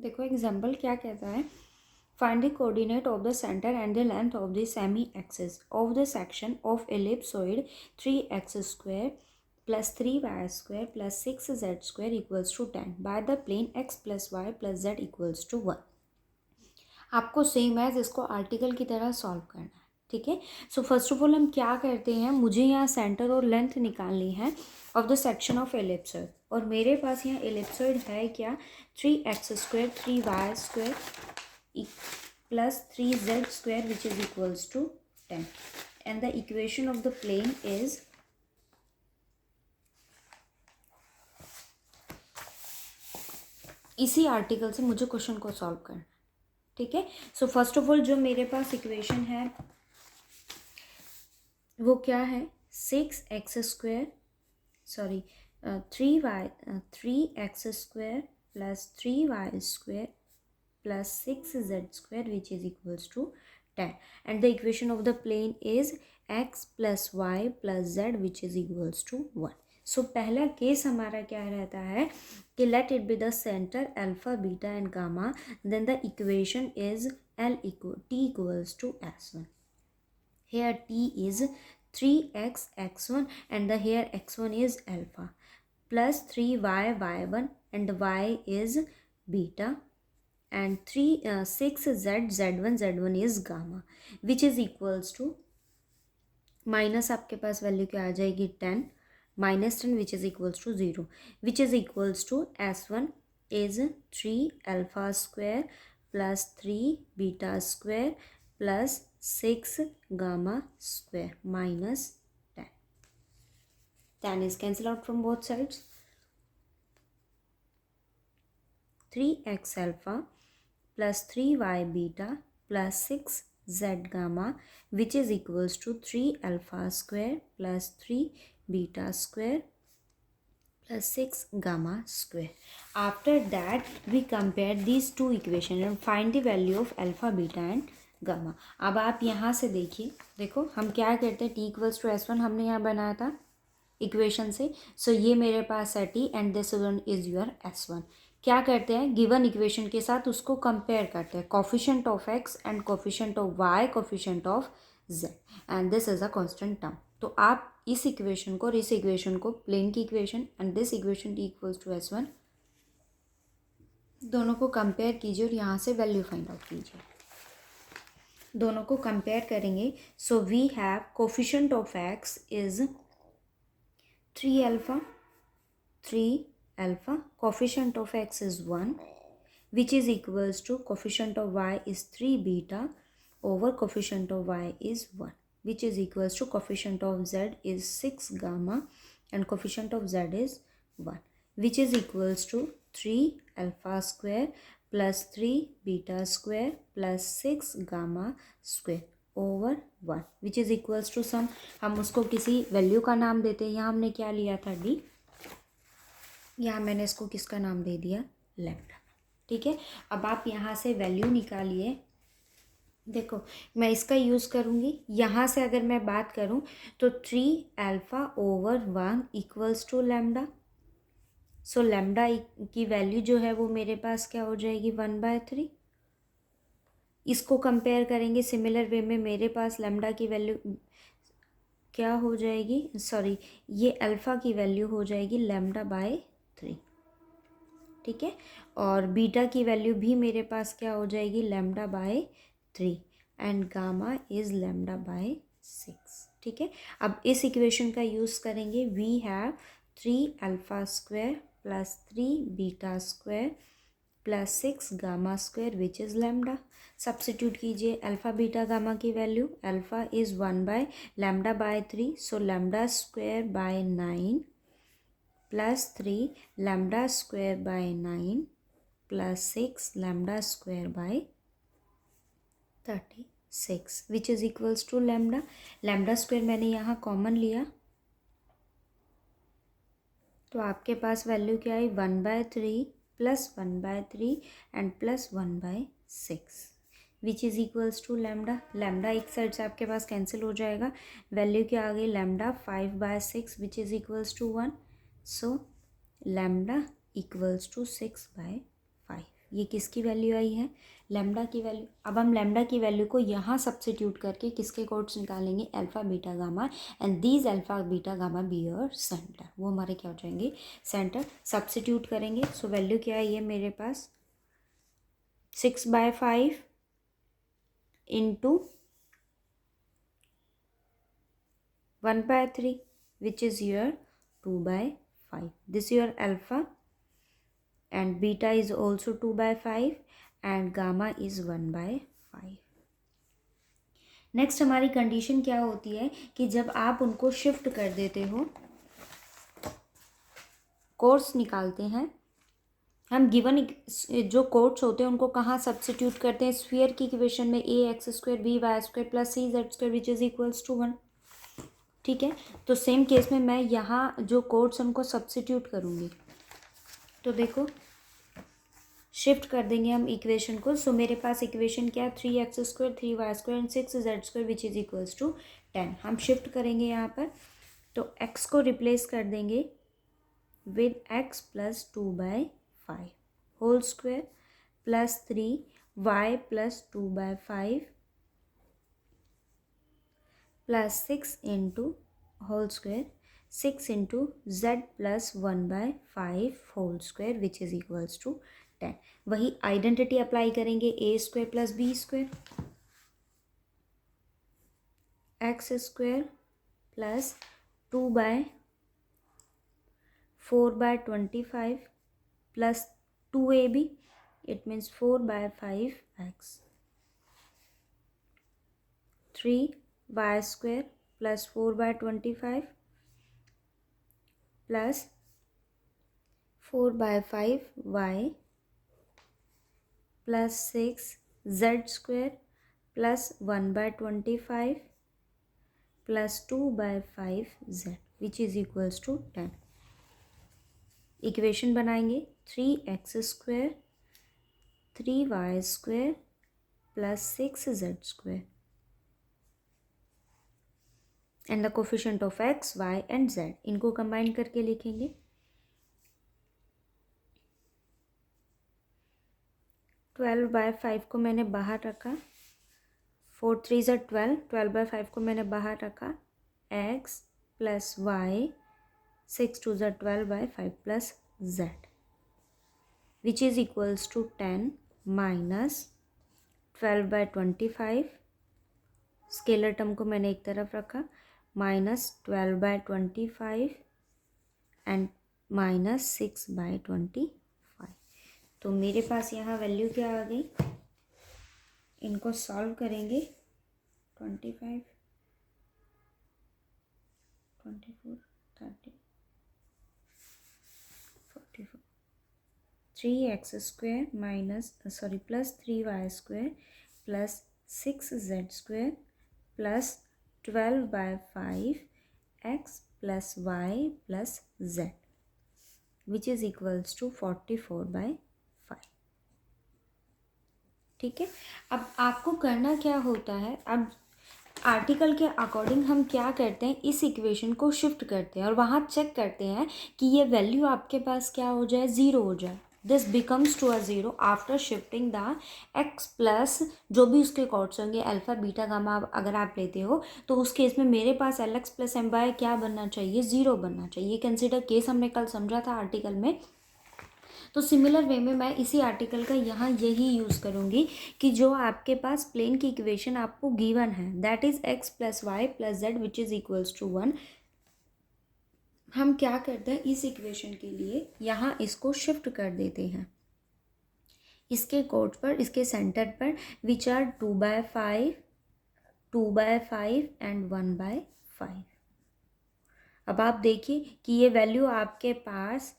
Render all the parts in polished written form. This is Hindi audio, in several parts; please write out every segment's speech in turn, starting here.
देखो एग्जाम्पल क्या कहता है, find the coordinate of the centre and the length of the semi axis of the section of ellipsoid 3x² plus 3y² plus 6z² equals to 10 by the plane x plus y plus z equals to 1। आपको सेम एज इसको आर्टिकल की तरह सॉल्व करना है, ठीक है। सो फर्स्ट ऑफ ऑल हम क्या करते हैं, मुझे यहाँ सेंटर और लेंथ निकालनी है of the section of ellipsoid, और मेरे पास यहाँ एलिप्सॉइड है क्या, 3x² 3y² plus 3z² which is equals to 10 and the equation of the plane is इसी आर्टिकल से मुझे क्वेश्चन को सॉल्व करना, ठीक है। सो फर्स्ट ऑफ ऑल जो मेरे पास इक्वेशन है वो क्या है, 6x² sorry 3x² plus 3y² plus 6z² which is equals to 10 and the equation of the plane is x plus y plus z which is equals to 1। So पहला केस हमारा क्या रहता है कि let it be the centre alpha beta and gamma, then the equation is t equals to s1. Here t is 3x x1 and the here x1 is alpha plus 3y y1 and y is beta and 6z z1 is gamma which is equals to minus आपके पास वैल्यू क्या आ जाएगी 10 -10 which is equals to 0 which is equals to s1 is 3α² plus 3β² plus 6γ² minus 10. 10 is cancelled out from both sides. 3x alpha plus 3y beta plus 6z gamma which is equals to 3α² plus 3β² plus 6 gamma square. After that we compare these two equations and find the value of alpha, beta and gamma. अब आप यहाँ से देखिए, देखो हम क्या करते हैं, t इक्वल्स टू s1 हमने यहाँ बनाया था इक्वेशन से, सो ये मेरे पास है t and this one is your s1। क्या करते हैं, गिवन इक्वेशन के साथ उसको कंपेयर करते हैं, coefficient of x and coefficient of y, coefficient of z and this is a constant term. तो आप इस इक्वेशन को और इस इक्वेशन को, प्लेन की equation and this equation t equals to s1, दोनों को कंपेयर कीजिए और यहाँ से वैल्यू फाइंड आउट कीजिए। दोनों को कंपेयर करेंगे, so we have coefficient of x is 3α, coefficient of x is 1 which is equals to coefficient of y is 3 beta over coefficient of y is 1 which is equals to coefficient of z is 6 gamma and coefficient of z is 1 which is equals to 3α² plus 3β² plus 6 gamma² over 1 which is equals to sum, हम उसको किसी वैल्यू का नाम देते हैं। यहाँ हमने क्या लिया था d, यहाँ मैंने इसको किसका नाम दे दिया, लैम्डा, ठीक है। अब आप यहाँ से वैल्यू निकालिए, देखो मैं इसका यूज़ करूँगी, यहाँ से अगर मैं बात करूँ तो 3α/1 equals to lambda, so lambda की वैल्यू जो है वो मेरे पास क्या हो जाएगी 1/3। इसको कंपेयर करेंगे सिमिलर वे में, मेरे पास लैम्डा की वैल्यू क्या हो जाएगी, सॉरी ये अल्फ़ा की वैल्यू हो जाएगी λ/3, ठीक है। और बीटा की वैल्यू भी मेरे पास क्या हो जाएगी λ/3 एंड गामा इज़ λ/6, ठीक है। अब इस इक्वेशन का यूज़ करेंगे, we have 3α² plus 3β² plus 6 gamma² which is lambda. Substitute कीजिए अल्फ़ा बीटा गामा की value, alpha is 1/λ/3 so λ²/9 plus 3 λ²/9 plus 6 λ²/36 which is equals to lambda. λ² मैंने यहाँ कॉमन लिया तो आपके पास वैल्यू क्या आई 1/3 plus 1/3 and plus 1/6 which is equals to lambda. Lambda एक साइड से आपके पास कैंसिल हो जाएगा, वैल्यू क्या आ गई lambda 5/6 which is equals to 1, so lambda equals to 6/5। ये किसकी वैल्यू आई है, लैम्डा की वैल्यू। अब हम लैम्डा की वैल्यू को यहाँ सब्स्टिट्यूट करके किसके कोड्स निकालेंगे, alpha beta gamma, and these alpha beta gamma be your centre, वो हमारे क्या हो जाएंगे, सेंटर। सब्स्टिट्यूट करेंगे, सो वैल्यू क्या है ये मेरे पास 6/5 into 1/3 which is your 2/5. This your alpha and beta is also 2/5 and gamma is 1/5. Next हमारी कंडीशन क्या होती है कि जब आप उनको शिफ्ट कर देते हो, कोर्स निकालते हैं हम, गिवन जो कोट्स होते हैं उनको कहाँ सब्स्टिट्यूट करते हैं, स्फीयर की इक्वेशन में ax² by² plus cz² which is equals to 1। ठीक है, तो सेम केस में मैं यहाँ जो कोड्स उनको सब्स्टिट्यूट करूँगी, तो देखो शिफ्ट कर देंगे हम इक्वेशन को। सो मेरे पास इक्वेशन क्या है, 3x² 3y² and 6z² which is equals to 10। हम शिफ्ट करेंगे यहाँ पर, तो x को रिप्लेस कर देंगे with x plus 2/5 whole square plus 3y plus 2/5 plus 6 into whole square 6 into z plus 1/5 whole square which is equals to 10। वही आइडेंटिटी अप्लाई करेंगे, a² plus b² x² plus 2/4/25 plus 2ab, it means 4/5x 3y² plus 4/25 plus 4/5y plus 6z² plus 1/25 plus 2/5z which is equals to 10। Equation बनाएंगे 3x² 3y² plus 6z² and the coefficient of x, y and z, इनको कंबाइन करके लिखेंगे। 12/5 को मैंने बाहर रखा, 4 3 ज़ा 12, 12/5 को मैंने बाहर रखा, x प्लस y 6 2 ज़ा 12/5 plus z which is equals to 10 minus 12/25, scalar term को मैंने एक तरफ रखा, माइनस 12/25 एंड माइनस 6/25। तो मेरे पास यहाँ वैल्यू क्या आ गई, इनको सॉल्व करेंगे 25 24 30 44 3x² minus plus 3y² plus 6z² plus 12/5 x plus y plus z which is equals to 44/5। ठीक है, अब आपको करना क्या होता है, अब आर्टिकल के अकॉर्डिंग हम क्या करते हैं, इस इक्वेशन को शिफ्ट करते हैं और वहाँ चेक करते हैं कि ये वैल्यू आपके पास क्या हो जाए, ज़ीरो हो जाए। This becomes to a zero after shifting the x plus जो भी उसके कॉर्ड्स होंगे, अल्फ़ा बीटा गामा अगर आप लेते हो तो उस केस में मेरे पास lx प्लस एम बाय क्या बनना चाहिए, ज़ीरो बनना चाहिए। कंसिडर केस हमने कल समझा था आर्टिकल में, तो सिमिलर वे में मैं इसी आर्टिकल का यहाँ यही यूज़ करूँगी कि जो आपके पास प्लेन की इक्वेशन आपको गिवन है, that is x plus y plus z which is equals to 1। हम क्या करते हैं, इस इक्वेशन के लिए यहाँ इसको शिफ्ट कर देते हैं इसके कोड पर, इसके सेंटर पर, विच आर 2/5 2/5 एंड 1/5। अब आप देखिए कि ये वैल्यू आपके पास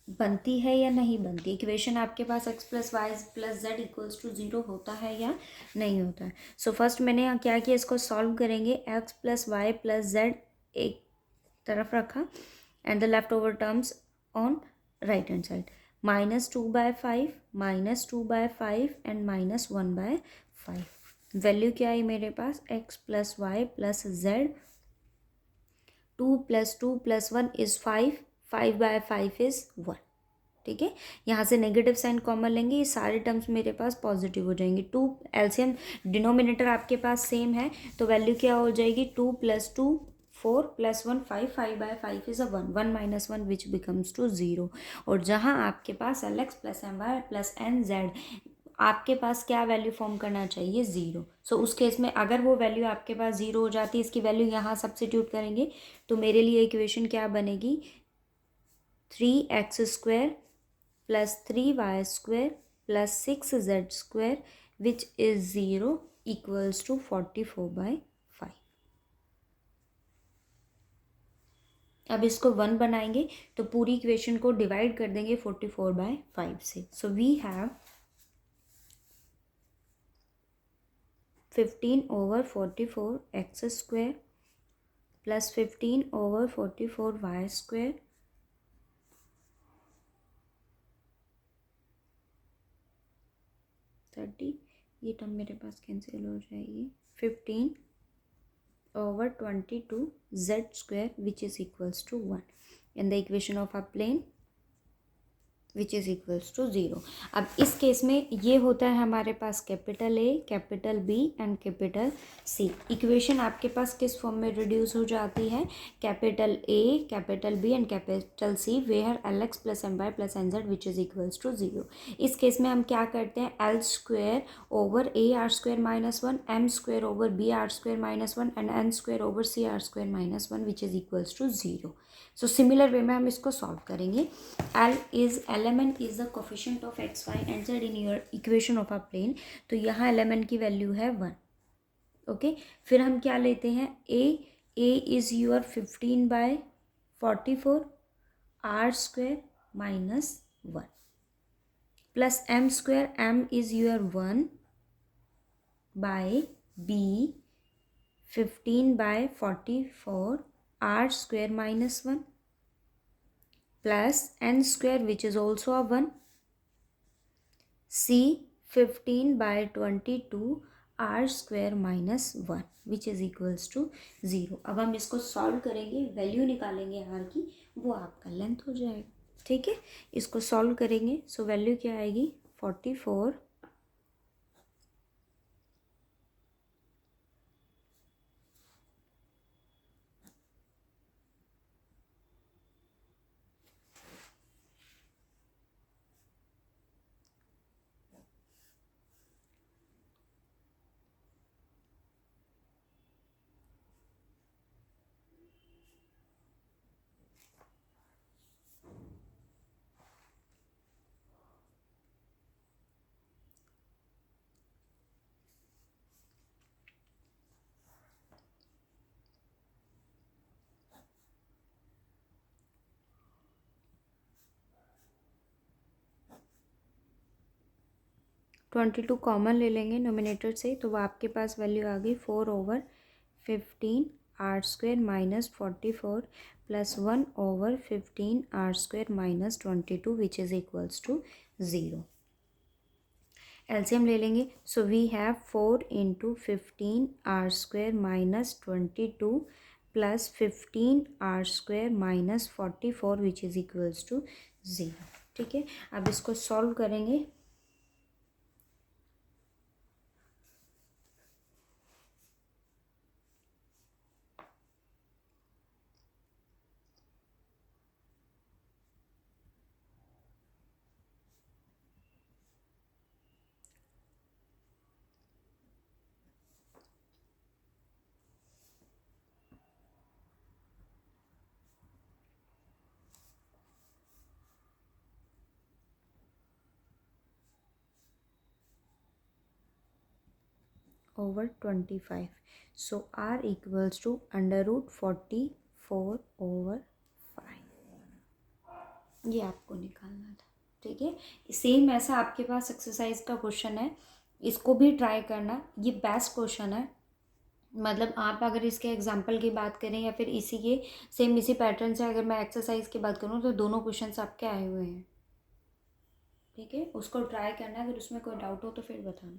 बनती है या नहीं बनती, इक्वेशन आपके पास x plus y plus z equals to 0 होता है या नहीं होता है। सो फर्स्ट मैंने यहाँ क्या किया, इसको सॉल्व करेंगे, x plus y plus z एक तरफ रखा and the left over terms on right hand side, minus 2/5 minus 2/5 and minus 1/5। Value क्या है मेरे पास, x plus y plus z, 2 + 2 + 1 is 5, 5/5 is 1। ठीक है, यहाँ से नेगेटिव साइन कॉमन लेंगे, ये सारे टर्म्स मेरे पास पॉजिटिव हो जाएंगे। 2 एलसीएम डिनोमिनेटर आपके पास सेम है तो वैल्यू क्या हो जाएगी, 2 + 2 4 + 1 5, 5/5 इज 1, 1 - 1 विच बिकम्स टू 0। और जहाँ आपके पास LX + MY + NZ आपके पास क्या वैल्यू फॉर्म करना चाहिए, 0। सो उस केस में अगर वो वैल्यू आपके पास 0 हो जाती है, इसकी वैल्यू यहाँ सब्स्टिट्यूट करेंगे तो मेरे लिए इक्वेशन क्या बनेगी, 3x² + 3y² + 6z² which is 0 equals to 44/5। अब इसको 1 बनाएंगे तो पूरी इक्वेशन को डिवाइड कर देंगे 44/5 से। सो वी हैव 15/44 x² + 15/44 y², 30, ये टर्म मेरे पास कैंसिल हो जाएगी, 15/22 z² which is equals to 1 and the equation of a plane which is equals to 0। अब इस केस में ये होता है हमारे पास capital A, capital B and capital C। Equation आपके पास किस फॉर्म में रिड्यूस हो जाती है, capital A, capital B and capital C where LX + MY + NZ which is equals to 0। इस केस में हम क्या करते हैं, L²/AR² - 1, M²/BR² - 1 and N²/CR² - 1 which is equals to 0। So similar way में हम इसको सॉल्व करेंगे। LMN is the coefficient of x, y and z in your equation of a plane. तो यहाँ LMN की वैल्यू है 1। ओके, फिर हम क्या लेते हैं, A is your 15/44 R² - 1 plus M², M is your 1/B 15/44 R² - 1 plus N² which is also a 1, C 15/22 R² - 1 which is equals to 0। अब हम इसको सॉल्व करेंगे, वैल्यू निकालेंगे R की, वो आपका लेंथ हो जाएगा। ठीक है, इसको सॉल्व करेंगे सो वैल्यू क्या आएगी, 44 22 कॉमन ले लेंगे नोमिनेटर से तो वो आपके पास वैल्यू आ गई 4/15 R² - 44 + 1/15 R² - 22 which is equals to 0। LCM ले लेंगे so we have 4 × 15 R² - 22 + 15 R² - 44 which is equals to 0। ठीक है, अब इसको सॉल्व करेंगे over 25, so R equals to √44/5। ये आपको निकालना था। ठीक है, सेम ऐसा आपके पास एक्सरसाइज का क्वेश्चन है, इसको भी ट्राई करना, ये बेस्ट क्वेश्चन है। मतलब आप अगर इसके एग्जाम्पल की बात करें या फिर इसी के सेम इसी पैटर्न से अगर मैं एक्सरसाइज की बात करूँ तो दोनों क्वेश्चंस आपके आए हुए हैं। ठीक है, उसको ट्राई करना, अगर उसमें कोई डाउट हो तो फिर बताना।